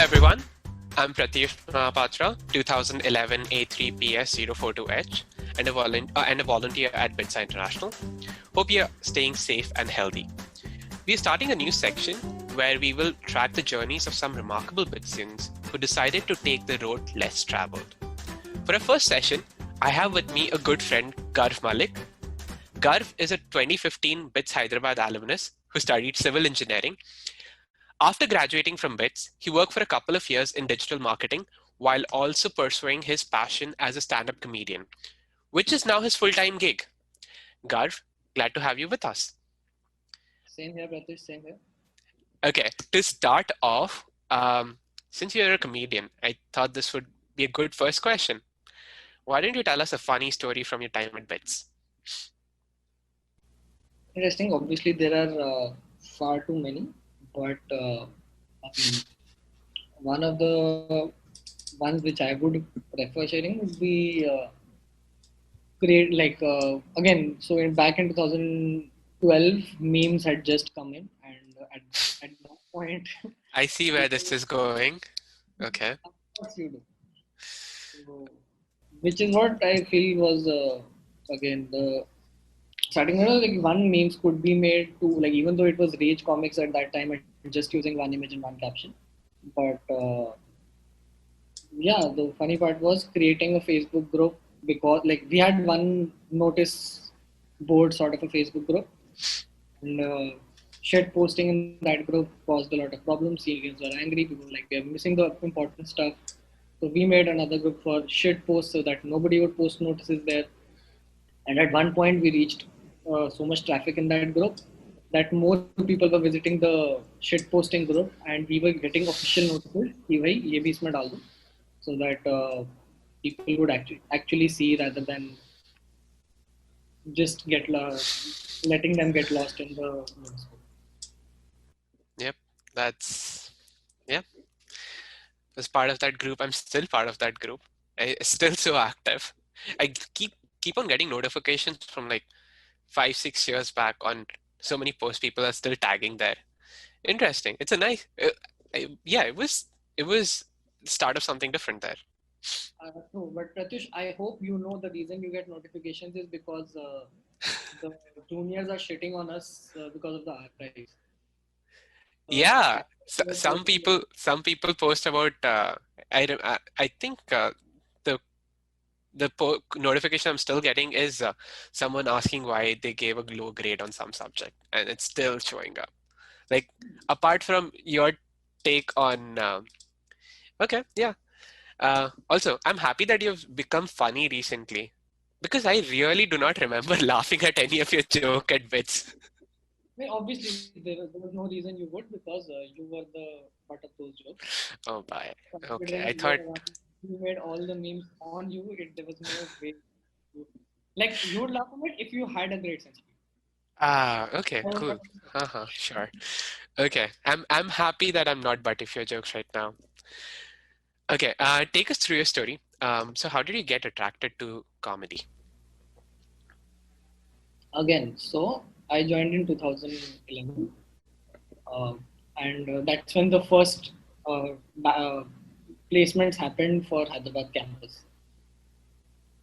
everyone. I'm Pratyush Mahapatra, 2011 A3PS042H, and a volunteer at Bitsa International. Hope you're staying safe and healthy. We're starting a new section where we will track the journeys of some remarkable Bitsians who decided to take the road less traveled. For our first session, I have with me a good friend, GarvMalik. Garv is a 2015 BITS Hyderabad alumnus who studied civil engineering. After graduating from BITS, he worked for a couple of years in digital marketing while also pursuing his passion as a stand-up comedian, which is now his full-time gig. Garv, glad to have you with us. Same here, Pratish, same here. Okay, to start off, since you're a comedian, I thought this would be a good first question. Why don't you tell us a funny story from your time at BITS? Interesting. Obviously, there are far too many, but one of the ones which I would prefer sharing would be again. So back in 2012, memes had just come in, and at that point, I see where this is going. Okay. Of course you do. So, which is what I feel was again the starting. Like one memes could be made to like even though it was Rage Comics at that time, and just using one image and one caption. But yeah, the funny part was creating a Facebook group because like we had one notice board sort of a Facebook group, and shit posting in that group caused a lot of problems. Seniors were angry. People were like they're missing the important stuff. So we made another group for shit posts so that nobody would post notices there. And at one point we reached so much traffic in that group that more people were visiting the shit posting group, and we were getting official notices कि भाई ये भी इसमें डाल दो, so that people would actually see rather than just letting them get lost in the notice board. Yep, was part of that group. I'm still part of that group. It's still so active. I keep on getting notifications from like 5-6 years back on so many posts. People are still tagging there. Interesting. It's a nice it was the start of something different there. No, but Pratyush, I hope you know the reason you get notifications is because the juniors are shitting on us because of the archives. Yeah, some people post about. I think the notification I'm still getting is someone asking why they gave a low grade on some subject, and it's still showing up. Like apart from your take on, okay, yeah. Also, I'm happy that you've become funny recently, because I really do not remember laughing at any of your joke at bits. Obviously, there was no reason you would because you were the butt of those jokes. Oh, bye. Okay, Considering I thought you made all the memes on you, there was no way. Like you would laugh at it if you had a great sense of humor. okay, cool. Sure. Okay, I'm happy that I'm not butt of your jokes right now. Okay, take us through your story. So how did you get attracted to comedy? Again, so I joined in 2011, and that's when the first placements happened for Hyderabad campus.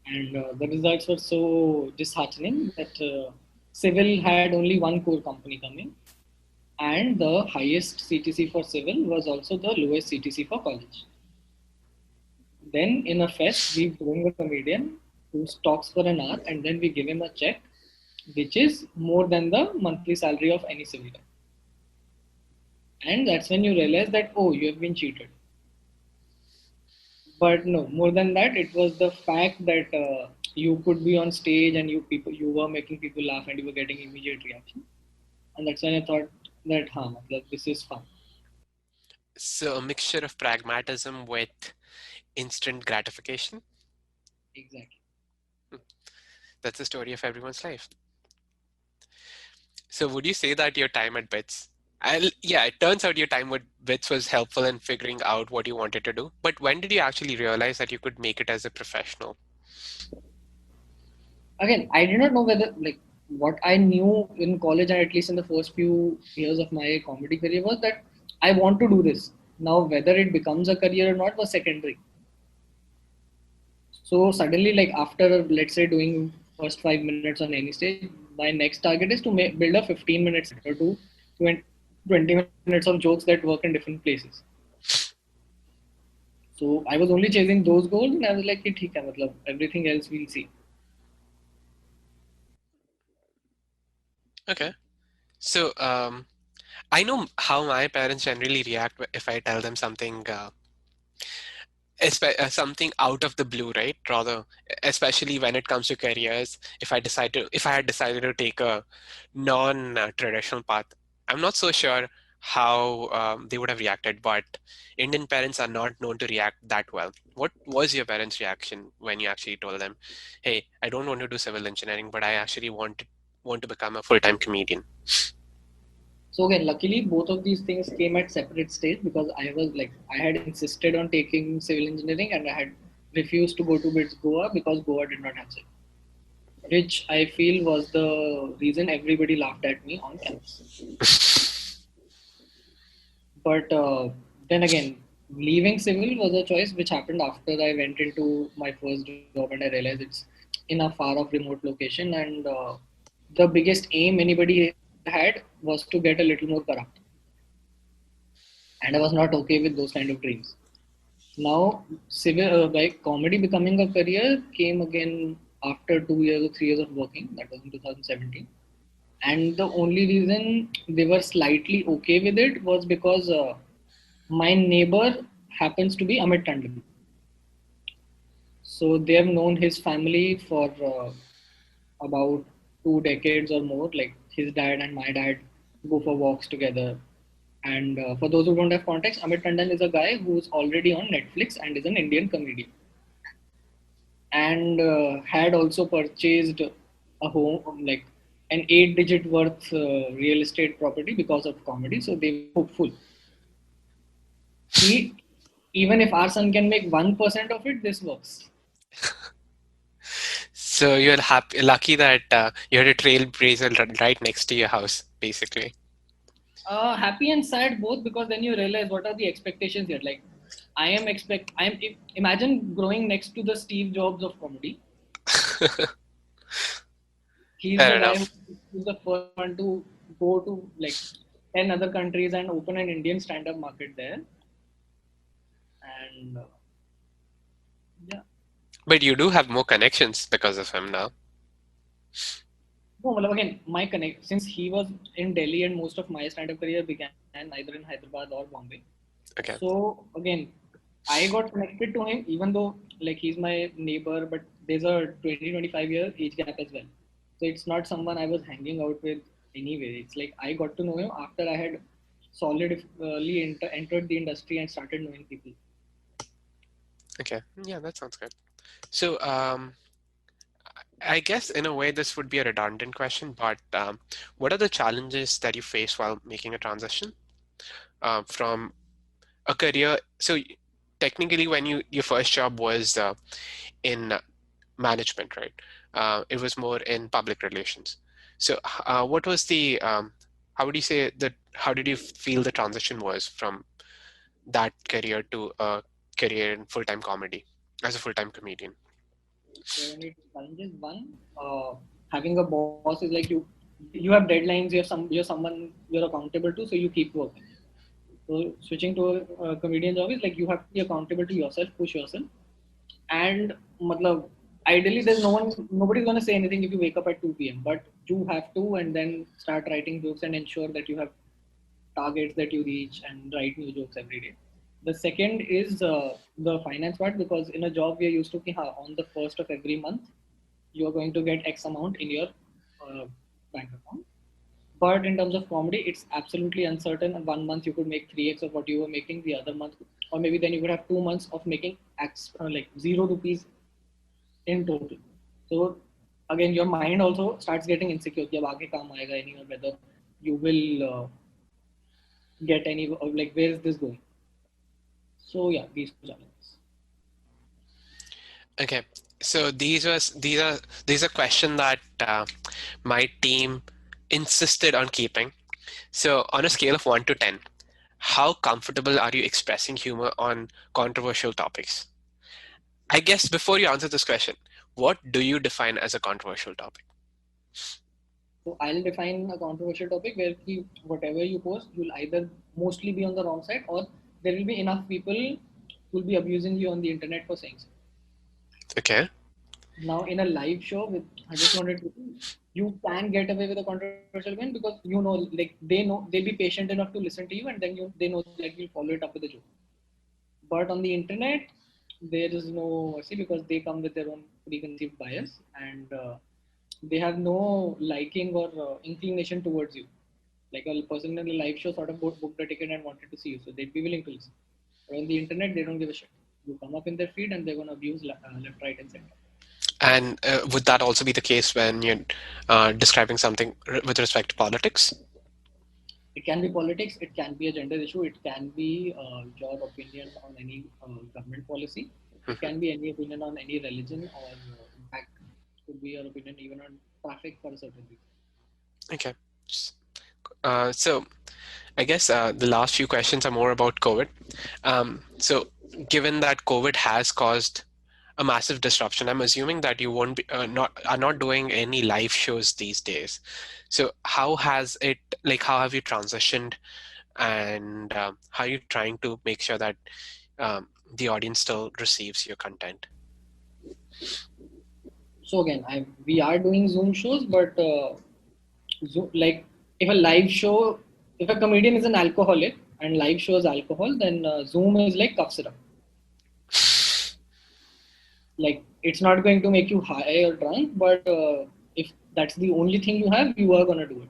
And the results were so disheartening that civil had only one core company coming, and the highest CTC for civil was also the lowest CTC for college. Then in a fest, we bring a comedian who talks for an hour, and then we give him a check, which is more than the monthly salary of any civil guy. And that's when you realize that, oh, you have been cheated. But no, more than that, it was the fact that you could be on stage and you were making people laugh and you were getting immediate reaction. And that's when I thought that, this is fun. So a mixture of pragmatism with instant gratification? Exactly. That's the story of everyone's life. So would you say that your time at BITS, it turns out your time with BITS was helpful in figuring out what you wanted to do. But when did you actually realize that you could make it as a professional? Again, I did not know whether what I knew in college and at least in the first few years of my comedy career was that I want to do this. Now, whether it becomes a career or not was secondary. So suddenly, like after, let's say, doing first 5 minutes on any stage, my next target is to build a 15-minute set or do 20 minutes of jokes that work in different places. So I was only chasing those goals, and I was like, "ठीक है, मतलब everything else we'll see." Okay. So I know how my parents generally react if I tell them something something out of the blue, right? Rather, especially when it comes to careers, if I had decided to take a non-traditional path, I'm not so sure how they would have reacted. But Indian parents are not known to react that well. What was your parents' reaction when you actually told them, "Hey, I don't want to do civil engineering, but I actually want to become a full-time comedian"? So again, luckily both of these things came at separate stage because I had insisted on taking civil engineering and I had refused to go to BITS Goa because Goa did not have civil, which I feel was the reason everybody laughed at me on campus. But then again, leaving civil was a choice which happened after I went into my first job and I realized it's in a far off remote location and the biggest aim anybody had was to get a little more corrupt. And I was not okay with those kind of dreams. Now, civil like comedy becoming a career came again after 2 years or 3 years of working. That was in 2017. And the only reason they were slightly okay with it was because my neighbor happens to be Amit Tandon. So they have known his family for about 2 decades or more. Like his dad and my dad go for walks together. And for those who don't have context, Amit Tandon is a guy who's already on Netflix and is an Indian comedian. And had also purchased a home, like an 8-digit worth real estate property because of comedy. So they were hopeful. He, even if our son can make 1% of it, this works. So you're lucky that you had a trailblazer right next to your house, basically. Happy and sad both because then you realize what are the expectations here. Like imagine growing next to the Steve Jobs of comedy. He's Fair the guy enough. who's the first one to go to like 10 other countries and open an Indian stand-up market there. And yeah. But you do have more connections because of him now. No, well, again, my connect since he was in Delhi and most of my stand-up career began either in Hyderabad or Bombay. Okay. So again, I got connected to him even though like he's my neighbor, but there's a 20-25 year age gap as well. So it's not someone I was hanging out with anyway. It's like I got to know him after I had solidly entered the industry and started knowing people. Okay. Yeah, that sounds good. So, I guess in a way this would be a redundant question, but what are the challenges that you face while making a transition from a career? So technically, when your first job was in management, right? It was more in public relations. So, what was the how would you say that? How did you feel the transition was from that career to a career in full-time comedy as a full-time comedian? So when it challenges one, having a boss is like you have deadlines, you're someone you're accountable to, so you keep working. So switching to a comedian job is like you have to be accountable to yourself, push yourself, and matlab, ideally there's nobody's gonna say anything if you wake up at 2 p.m. But you have to, and then start writing jokes and ensure that you have targets that you reach and write new jokes every day. The second is the finance part because in a job we are used to on the first of every month you are going to get X amount in your uh, bank account. But in terms of comedy, it's absolutely uncertain. One month you could make 3x of what you were making, the other month, or maybe then you could have 2 months of making like 0 rupees in total. So again, your mind also starts getting insecure. कि अब आगे काम आएगा नहीं और whether you will get any like where is this going? So yeah, these two challenges. Okay, so these are questions that my team insisted on keeping. So on a scale of 1 to 10, how comfortable are you expressing humor on controversial topics? I guess before you answer this question, what do you define as a controversial topic? So I'll define a controversial topic where whatever you post, you'll either mostly be on the wrong side, or there will be enough people who will be abusing you on the internet for saying so. Okay. Now, in a live show with 100 200 people, you can get away with a controversial win because like they'll be patient enough to listen to you, and then they know that you'll follow it up with a joke. But on the internet, there is no mercy because they come with their own preconceived bias, and they have no liking or inclination towards you. Like a person in a live show sort of booked a ticket and wanted to see you, so they'd be willing to listen. But on the internet, they don't give a shit. You come up in their feed and they're going to abuse left, right, and center. And would that also be the case when you're describing something with respect to politics? It can be politics, it can be a gender issue, it can be your opinion on any government policy, it can be any opinion on any religion, or in fact, could be your opinion even on traffic for a certain reason. Okay. So I guess the last few questions are more about COVID. So given that COVID has caused a massive disruption, I'm assuming that you won't be are not doing any live shows these days. So how has it, like, how have you transitioned, and how are you trying to make sure that the audience still receives your content? So again, we are doing Zoom shows, but like if a live show, if a comedian is an alcoholic and live show is alcohol, then Zoom is like cough syrup. Like it's not going to make you high or drunk, but if that's the only thing you have, you are gonna do it.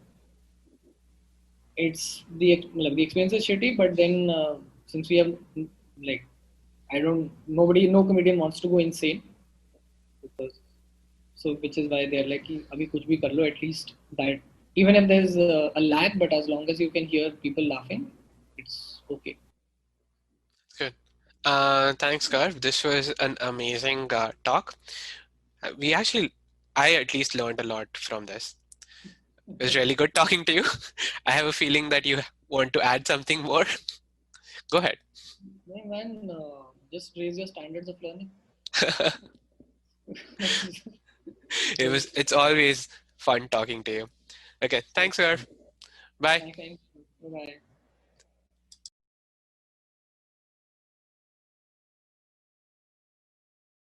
It's the experience is shitty, but then since we have like no comedian wants to go insane, because so which is why they're like abhi kuch bhi kar lo, at least that even if there's a lag, but as long as you can hear people laughing, it's okay. Good. Thanks, Garv. This was an amazing talk. I at least learned a lot from this. It was really good talking to you. I have a feeling that you want to add something more. Go ahead. Yeah, man, just raise your standards of learning. It's always fun talking to you. Okay, thanks, Garv. Bye. Thanks. Bye.